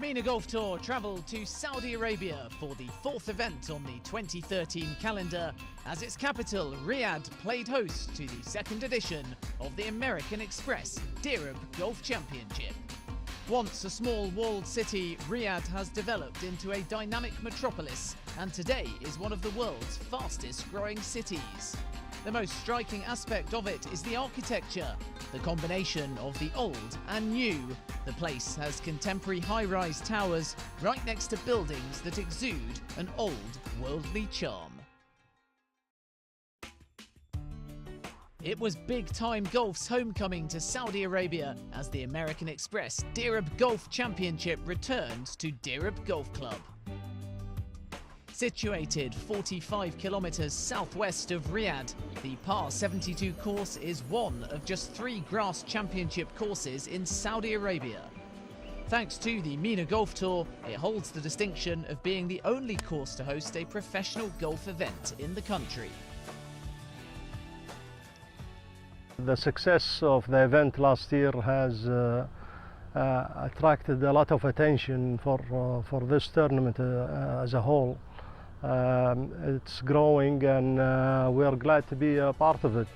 MENA Golf Tour travelled to Saudi Arabia for the fourth event on the 2013 calendar as its capital, Riyadh, played host to the second edition of the American Express Dirab Golf Championship. Once a small walled city, Riyadh has developed into a dynamic metropolis and today is one of the world's fastest growing cities. The most striking aspect of it is the architecture, the combination of the old and new. The place has contemporary high-rise towers right next to buildings that exude an old worldly charm. It was big-time golf's homecoming to Saudi Arabia as the American Express Dirab Golf Championship returned to Dirab Golf Club. Situated 45 kilometres southwest of Riyadh, the par 72 course is one of just 3 grass championship courses in Saudi Arabia. Thanks to the MENA Golf Tour, it holds the distinction of being the only course to host a professional golf event in the country. The success of the event last year has attracted a lot of attention for this tournament as a whole. It's growing and we are glad to be a part of it.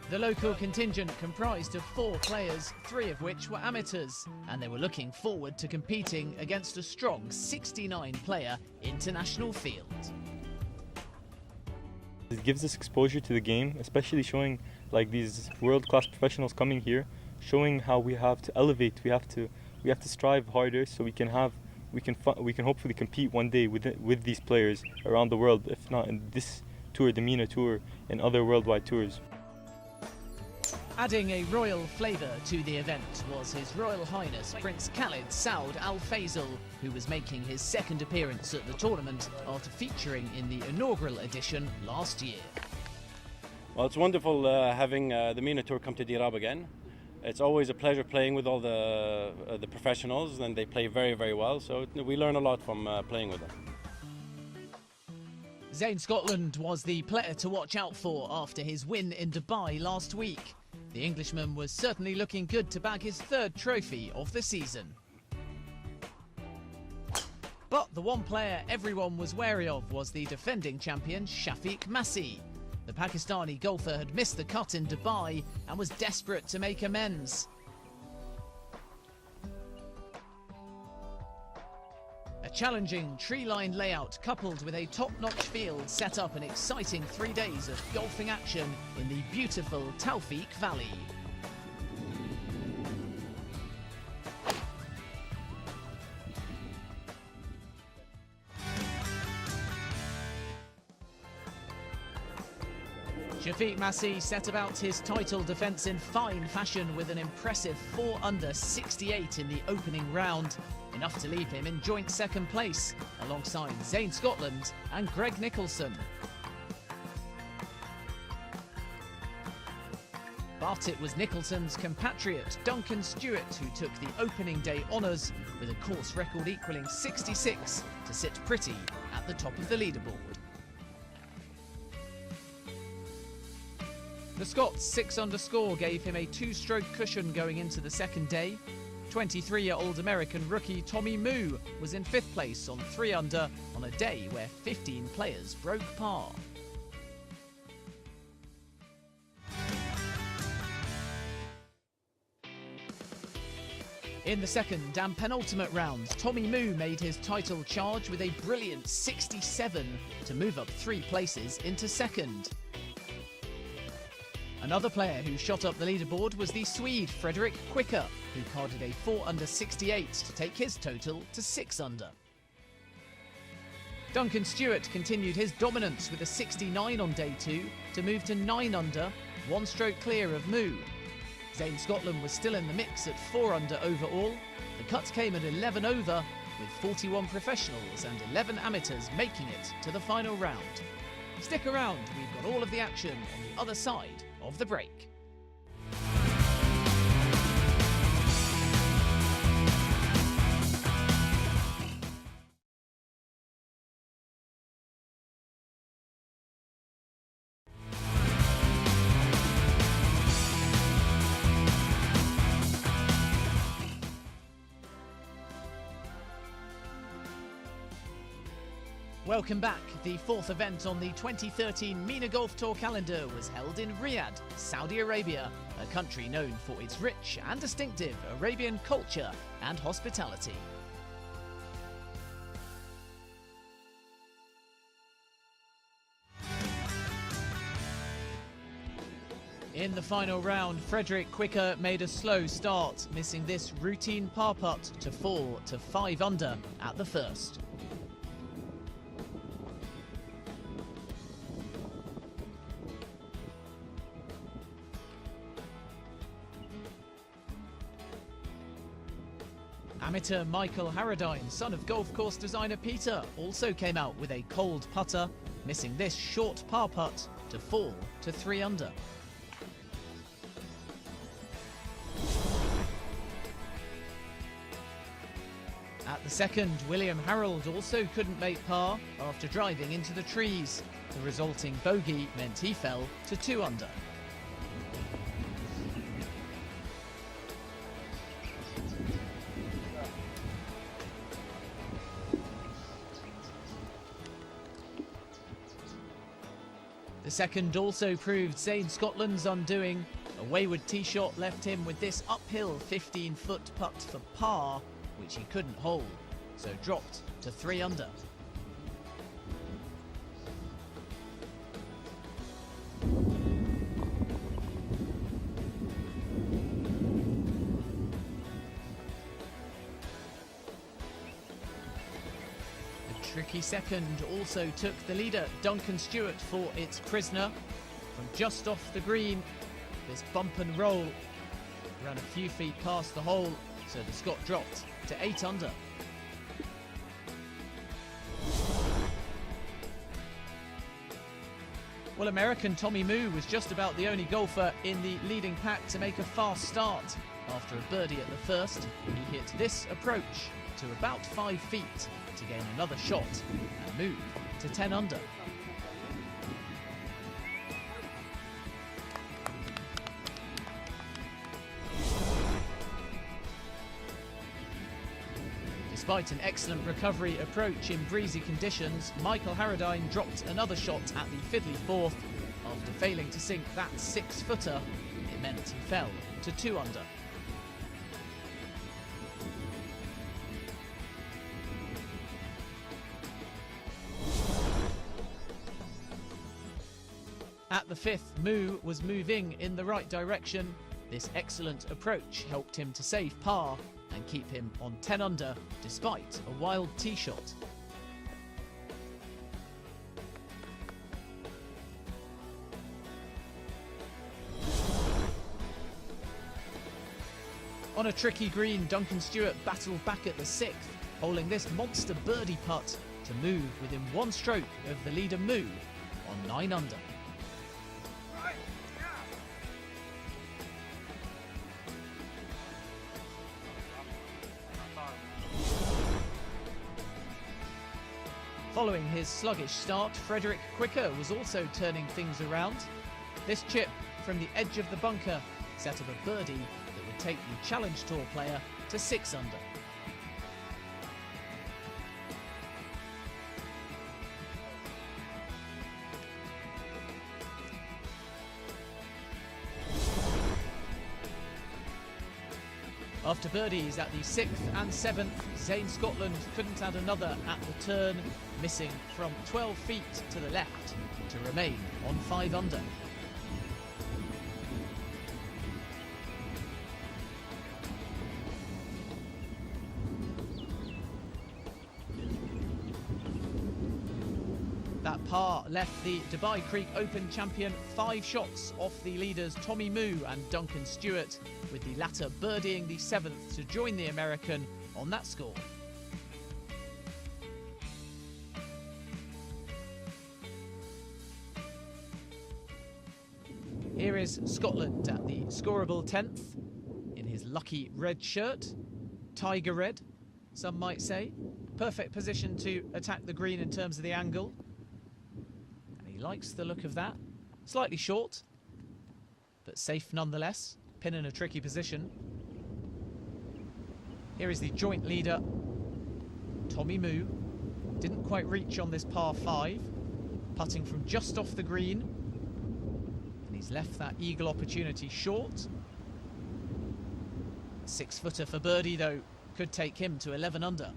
The local contingent comprised of 4 players, 3 of which were amateurs, and they were looking forward to competing against a strong 69-player international field. It gives us exposure to the game, especially showing like these world-class professionals coming here, showing how we have to elevate, we have to strive harder so we can hopefully compete one day with these players around the world, if not in this tour, the MENA Tour, and other worldwide tours. Adding a royal flavour to the event was His Royal Highness Prince Khalid Saud Al Faisal, who was making his second appearance at the tournament after featuring in the inaugural edition last year. Well, it's wonderful having the MENA Tour come to Dirab again. It's always a pleasure playing with all the professionals, and they play very, very well, so we learn a lot from playing with them. Zane Scotland was the player to watch out for after his win in Dubai last week. The Englishman was certainly looking good to bag his 3rd trophy of the season. But the one player everyone was wary of was the defending champion Shafiq Masih. The Pakistani golfer had missed the cut in Dubai and was desperate to make amends. A challenging tree-lined layout coupled with a top-notch field set up an exciting 3 days of golfing action in the beautiful Tawfiq Valley. Shafiq Masih set about his title defence in fine fashion with an impressive 4 under 68 in the opening round, enough to leave him in joint second place alongside Zane Scotland and Greg Nicholson. But it was Nicholson's compatriot Duncan Stewart who took the opening day honours with a course record equalling 66 to sit pretty at the top of the leaderboard. The Scots 6-under score gave him a 2-stroke cushion going into the second day. 23-year-old American rookie Tommy Moo was in 5th place on 3 under on a day where 15 players broke par. In the second and penultimate round, Tommy Moo made his title charge with a brilliant 67 to move up 3 places into second. Another player who shot up the leaderboard was the Swede Frederick Quicker, who carded a 4 under 68 to take his total to 6 under. Duncan Stewart continued his dominance with a 69 on day 2 to move to 9 under, 1 stroke clear of Moo. Zane Scotland was still in the mix at 4 under overall. The cut came at 11 over, with 41 professionals and 11 amateurs making it to the final round. Stick around, we've got all of the action on the other side of the break. Welcome back. The fourth event on the 2013 MENA Golf Tour calendar was held in Riyadh, Saudi Arabia, a country known for its rich and distinctive Arabian culture and hospitality. In the final round, Frederick Quicker made a slow start, missing this routine par putt to fall to 5 under at the first. Amateur Michael Harradine, son of golf course designer Peter, also came out with a cold putter, missing this short par putt to fall to 3 under. At the second, William Harold also couldn't make par after driving into the trees. The resulting bogey meant he fell to 2 under. The second also proved Zane Scotland's undoing. A wayward tee shot left him with this uphill 15-foot putt for par, which he couldn't hold, so dropped to 3 under. The tricky second also took the leader, Duncan Stewart, for its prisoner. From just off the green, this bump and roll ran a few feet past the hole, so the Scot dropped to 8 under. Well, American Tommy Moo was just about the only golfer in the leading pack to make a fast start. After a birdie at the first, he hit this approach to about 5 feet to gain another shot and move to 10 under. Despite an excellent recovery approach in breezy conditions, Michael Harradine dropped another shot at the fiddly fourth. After failing to sink that 6-footer, it meant he fell to 2 under. At the fifth, Moo was moving in the right direction. This excellent approach helped him to save par and keep him on 10 under despite a wild tee shot. On a tricky green, Duncan Stewart battled back at the 6th, holding this monster birdie putt to move within 1 stroke of the leader Moo on 9 under. Following his sluggish start, Frederick Quicker was also turning things around. This chip from the edge of the bunker set up a birdie that would take the Challenge Tour player to 6 under. After birdies at the 6th and 7th, Zane Scotland couldn't add another at the turn, missing from 12 feet to the left to remain on 5 under. That par left the Dubai Creek Open champion 5 shots off the leaders Tommy Moo and Duncan Stewart, with the latter birdieing the 7th to join the American on that score. Here is Scotland at the scoreable 10th in his lucky red shirt, tiger red, some might say. Perfect position to attack the green in terms of the angle. And he likes the look of that. Slightly short, but safe nonetheless. Pin in a tricky position. Here is the joint leader, Tommy Moo, didn't quite reach on this par 5, putting from just off the green, and he's left that eagle opportunity short. 6-footer for birdie though, could take him to 11 under.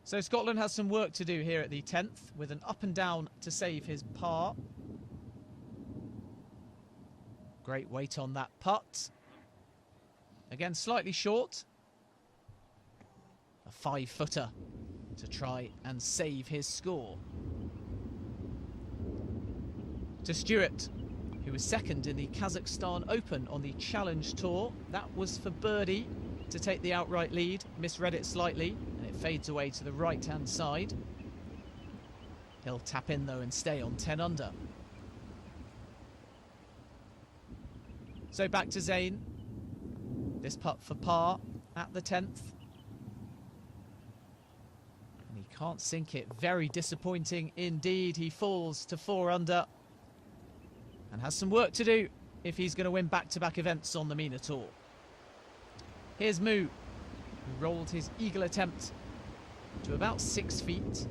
So Scotland has some work to do here at the 10th, with an up and down to save his par. Great weight on that putt. Again, slightly short. A 5-footer to try and save his score. To Stewart, who was second in the Kazakhstan Open on the Challenge Tour. That was for birdie to take the outright lead. Misread it slightly, and it fades away to the right-hand side. He'll tap in, though, and stay on 10 under. So back to Zayn. This putt for par at the 10th. And he can't sink it. Very disappointing indeed. He falls to 4 under. And has some work to do if he's going to win back-to-back events on the MENA Tour. Here's Moo, who rolled his eagle attempt to about 6 feet.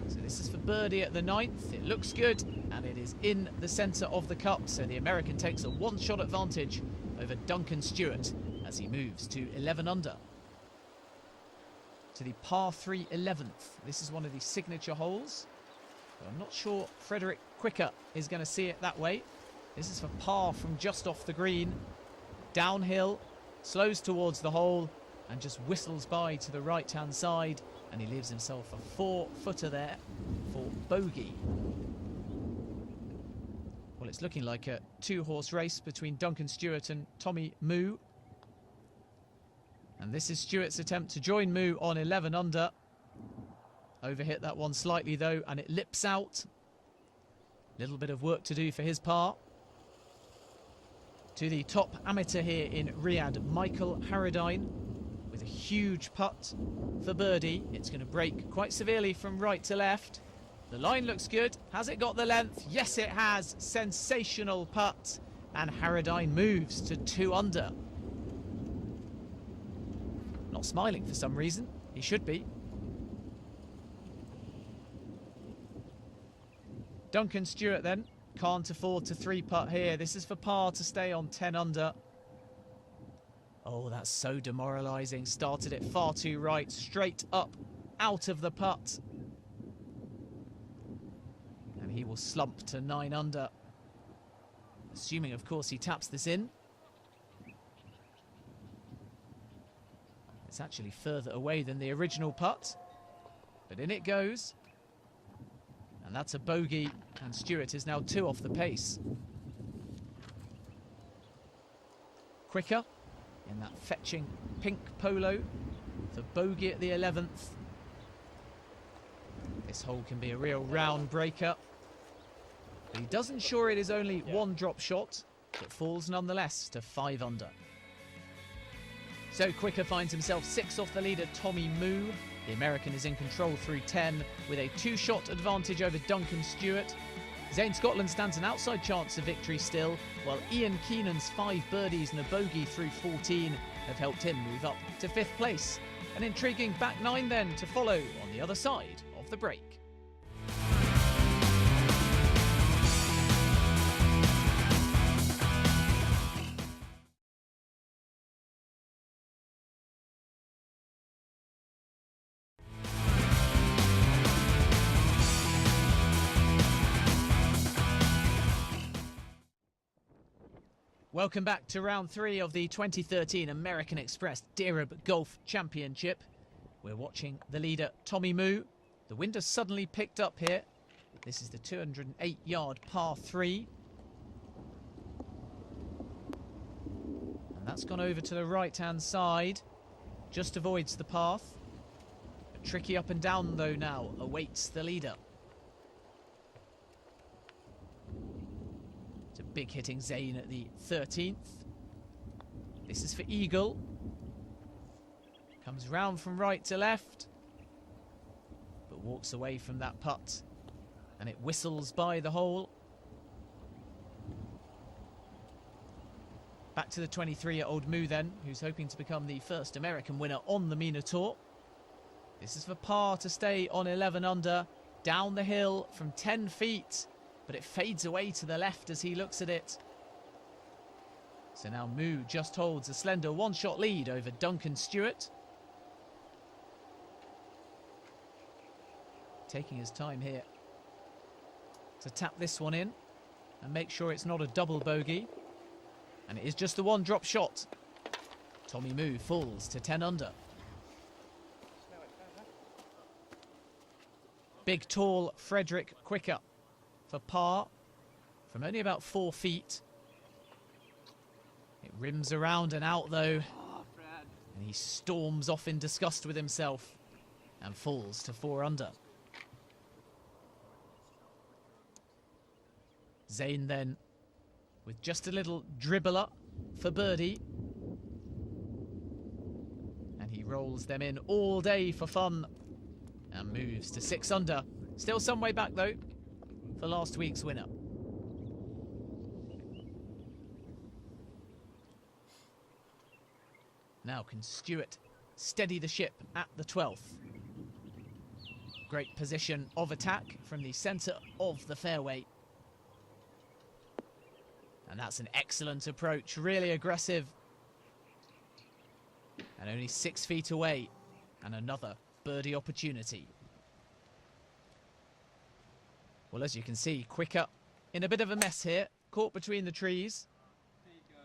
So this is for birdie at the 9th. It looks good, and it is in the centre of the cup. So the American takes a one-shot advantage over Duncan Stewart as he moves to 11 under. To the par 3 11th. This is one of the signature holes. But I'm not sure Frederick Quicker is going to see it that way. This is for par from just off the green. Downhill, slows towards the hole, and just whistles by to the right-hand side. And he leaves himself a 4-footer there for bogey. Well, it's looking like a 2-horse race between Duncan Stewart and Tommy Moo. And this is Stewart's attempt to join Moo on 11 under. Overhit that one slightly though, and it lips out. Little bit of work to do for his par. To the top amateur here in Riyadh, Michael Harradine, with a huge putt for birdie. It's going to break quite severely from right to left. The line looks good. Has it got the length? Yes, it has. Sensational putt. And Harradine moves to 2 under. Not smiling for some reason. He should be. Duncan Stewart then can't afford to 3-putt here. This is for par to stay on 10 under. Oh, that's so demoralising. Started it far too right, straight up, out of the putt. And he will slump to 9 under. Assuming, of course, he taps this in. It's actually further away than the original putt. But in it goes. And that's a bogey, and Stewart is now 2 off the pace. Quicker in that fetching pink polo for bogey at the 11th. This hole can be a real round breaker. But he does ensure it is only one drop shot, but falls nonetheless to 5 under. So Quicker finds himself 6 off the leader, Tommy Moo. The American is in control through 10 with a 2-shot advantage over Duncan Stewart. Zayn Scotland stands an outside chance of victory still, while Ian Keenan's 5 birdies and a bogey through 14 have helped him move up to 5th place. An intriguing back 9 then to follow on the other side of the break. Welcome back to round 3 of the 2013 American Express Dirab Golf Championship. We're watching the leader, Tommy Moo. The wind has suddenly picked up here. This is the 208-yard par 3. And that's gone over to the right-hand side. Just avoids the path. A tricky up and down, though, now awaits the leader. Big hitting Zayn at the 13th. This is for eagle. Comes round from right to left, but walks away from that putt, and it whistles by the hole. Back to the 23-year-old Moo then, who's hoping to become the first American winner on the MENA Tour. This is for par to stay on 11 under. Down the hill from 10 feet, but it fades away to the left as he looks at it. So now Moo just holds a slender one-shot lead over Duncan Stewart. Taking his time here to tap this one in and make sure it's not a double bogey. And it is just the one drop shot. Tommy Moo falls to 10 under. Big, tall Frederick Quicker for par from only about 4 feet. It rims around and out though, and he storms off in disgust with himself and falls to 4 under. Zayn then with just a little dribbler for birdie. And he rolls them in all day for fun and moves to 6 under. Still some way back though for last week's winner. Now can Stewart steady the ship at the 12th. Great position of attack from the centre of the fairway. And that's an excellent approach, really aggressive. And only 6 feet away, and another birdie opportunity. Well, as you can see, Quicker in a bit of a mess here, caught between the trees.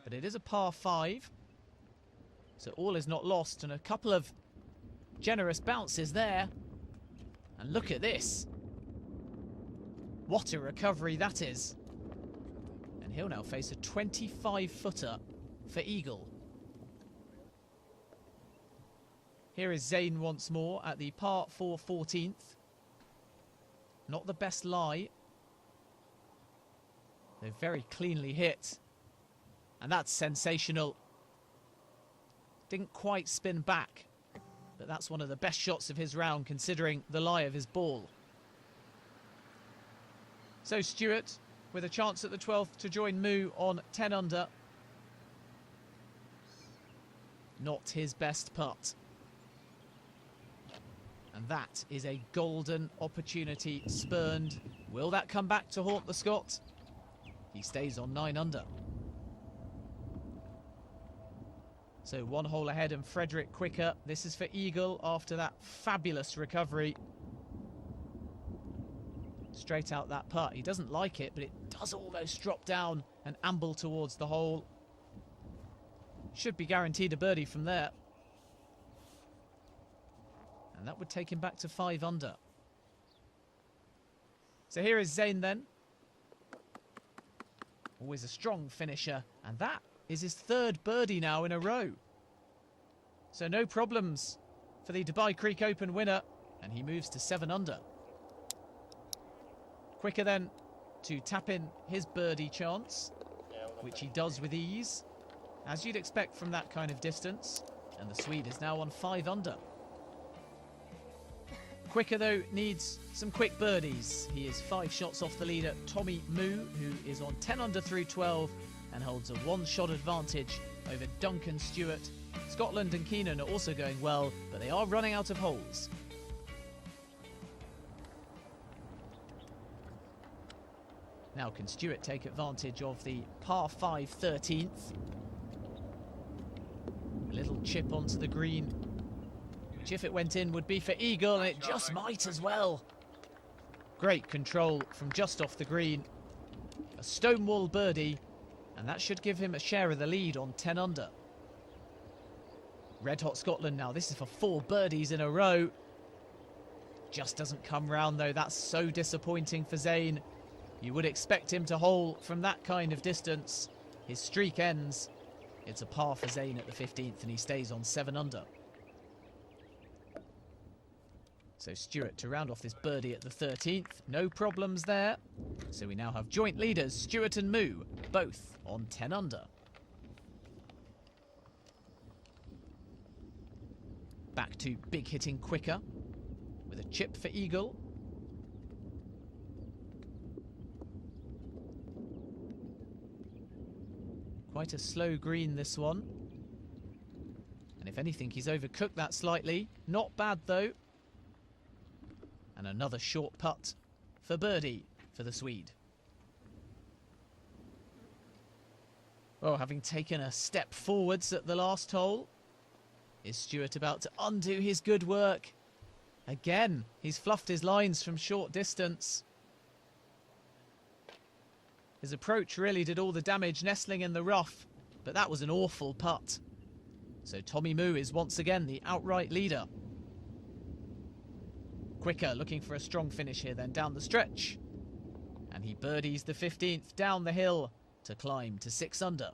But it is a par 5. So all is not lost, and a couple of generous bounces there. And look at this. What a recovery that is. And he'll now face a 25-footer for eagle. Here is Zayn once more at the par 4 14th. Not the best lie. They're very cleanly hit. And that's sensational. Didn't quite spin back, but that's one of the best shots of his round considering the lie of his ball. So Stewart with a chance at the 12th to join Moo on 10 under. Not his best putt. And that is a golden opportunity spurned. Will that come back to haunt the Scot? He stays on 9 under. So 1 hole ahead and Frederick Quicker. This is for eagle after that fabulous recovery. Straight out that putt. He doesn't like it, but it does almost drop down and amble towards the hole. Should be guaranteed a birdie from there. And that would take him back to 5 under. So here is Zayn then. Always a strong finisher. And that is his 3rd birdie now in a row. So no problems for the Dubai Creek Open winner. And he moves to 7 under. Quicker then to tap in his birdie chance, which he does with ease, as you'd expect from that kind of distance. And the Swede is now on 5 under. Quicker, though, needs some quick birdies. He is 5 shots off the leader, Tommy Moo, who is on 10 under through 12 and holds a 1-shot advantage over Duncan Stewart. Scotland and Keenan are also going well, but they are running out of holes. Now can Stewart take advantage of the par 5 13th. A little chip onto the green, which if it went in would be for eagle, and it just might as well. Great control from just off the green. A stonewall birdie, and that should give him a share of the lead on 10 under. Red hot Scotland now. This is for 4 birdies in a row. Just doesn't come round though. That's so disappointing for Zayn. You would expect him to hole from that kind of distance. His streak ends. It's a par for Zayn at the 15th, and he stays on 7 under. So Stewart to round off this birdie at the 13th. No problems there. So we now have joint leaders, Stewart and Moo, both on 10 under. Back to big hitting Quicker with a chip for eagle. Quite a slow green, this one. And if anything, he's overcooked that slightly. Not bad, though. And another short putt for birdie for the Swede. Well, having taken a step forwards at the last hole, is Stewart about to undo his good work? Again, he's fluffed his lines from short distance. His approach really did all the damage nestling in the rough, but that was an awful putt. So Tommy Moo is once again the outright leader. Quicker looking for a strong finish here then down the stretch. And he birdies the 15th down the hill to climb to 6 under.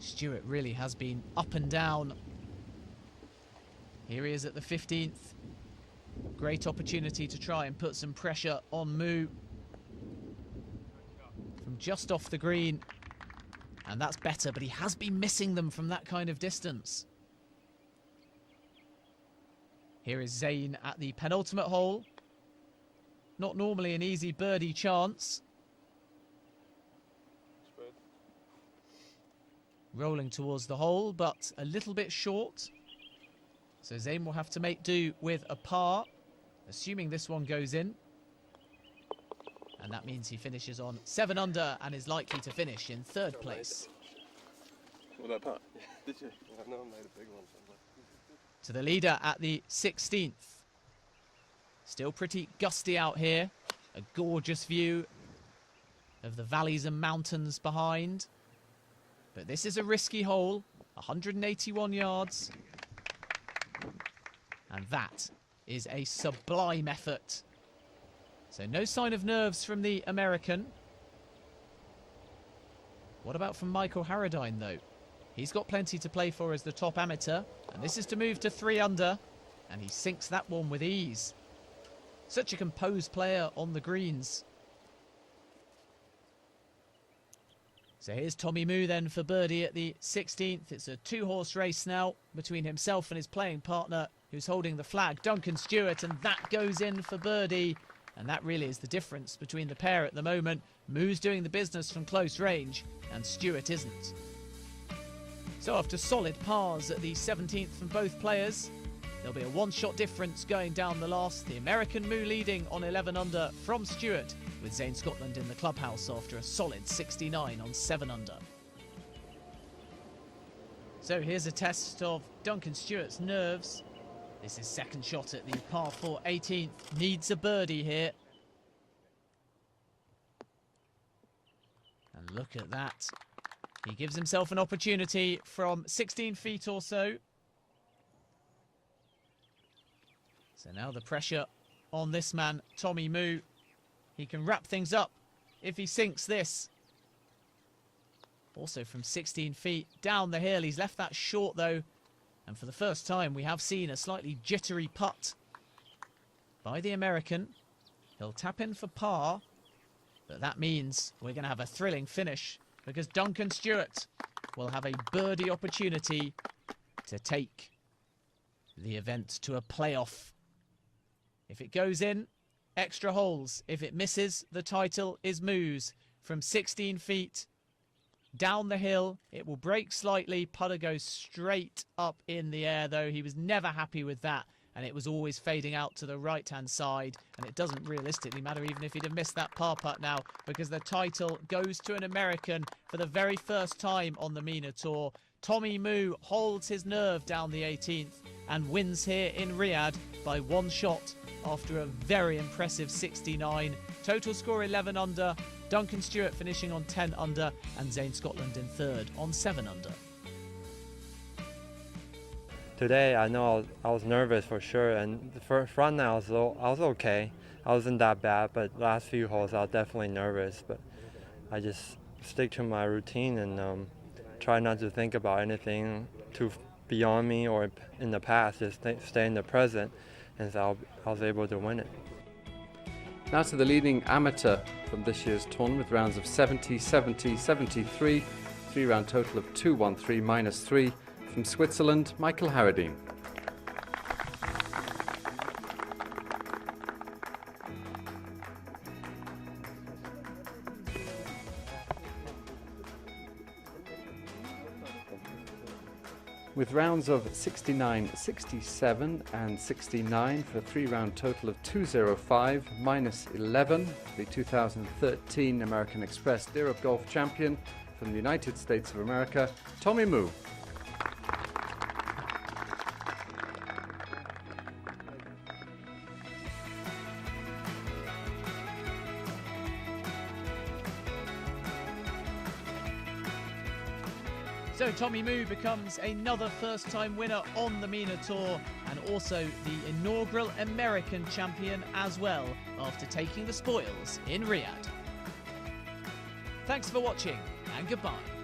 Stewart really has been up and down. Here he is at the 15th. Great opportunity to try and put some pressure on Moo. From just off the green. And that's better, but he has been missing them from that kind of distance. Here is Zayn at the penultimate hole. Not normally an easy birdie chance. Rolling towards the hole, but a little bit short. So Zayn will have to make do with a par, assuming this one goes in. And that means he finishes on 7 under and is likely to finish in 3rd place. What that putt? Did you? I've never made a big one. To the leader at the 16th. Still pretty gusty out here. A gorgeous view of the valleys and mountains behind. But this is a risky hole, 181 yards. And that is a sublime effort. So no sign of nerves from the American. What about from Michael Harradine, though? He's got plenty to play for as the top amateur. And this is to move to 3 under. And he sinks that one with ease. Such a composed player on the greens. So here's Tommy Moo then for birdie at the 16th. It's a 2-horse race now between himself and his playing partner, who's holding the flag, Duncan Stewart, and that goes in for birdie. And that really is the difference between the pair at the moment. Moo's doing the business from close range, and Stewart isn't. So after solid pars at the 17th from both players, there'll be a 1-shot difference going down the last. The American Moo leading on 11 under from Stewart, with Zayn Scotland in the clubhouse after a solid 69 on 7 under. So here's a test of Duncan Stewart's nerves. This is second shot at the par 4 18th. Needs a birdie here. And look at that. He gives himself an opportunity from 16 feet or so. So now the pressure on this man, Tommy Moo. He can wrap things up if he sinks this. Also from 16 feet down the hill. He's left that short though. And for the first time, we have seen a slightly jittery putt by the American. He'll tap in for par, but that means we're going to have a thrilling finish because Duncan Stewart will have a birdie opportunity to take the event to a playoff. If it goes in, extra holes. If it misses, the title is Moo's. From 16 feet down the hill, it will break slightly. Putter goes straight up in the air, though. He was never happy with that, and it was always fading out to the right-hand side. And it doesn't realistically matter even if he'd have missed that par putt now, because the title goes to an American for the very first time on the MENA Tour. Tommy Moo holds his nerve down the 18th and wins here in Riyadh by 1 shot after a very impressive 69. Total score 11 under. Duncan Stewart finishing on 10 under and Zayn Scotland in 3rd on 7 under. Today I know I was nervous for sure, and the first run I was okay. I wasn't that bad, but last few holes I was definitely nervous. But I just stick to my routine and try not to think about anything too beyond me or in the past. Just stay in the present, and so I was able to win it. Now to the leading amateur from this year's tournament with rounds of 70, 70, 73, 3-round total of 213 minus 3 from Switzerland, Michael Harradine. with rounds of 69, 67 and 69 for a 3-round total of 205 minus 11. The 2013 American Express Dirab golf champion from the United States of America, Tommy Moo. So Tommy Moo becomes another first-time winner on the MENA Tour and also the inaugural American champion as well after taking the spoils in Riyadh. Thanks for watching and goodbye.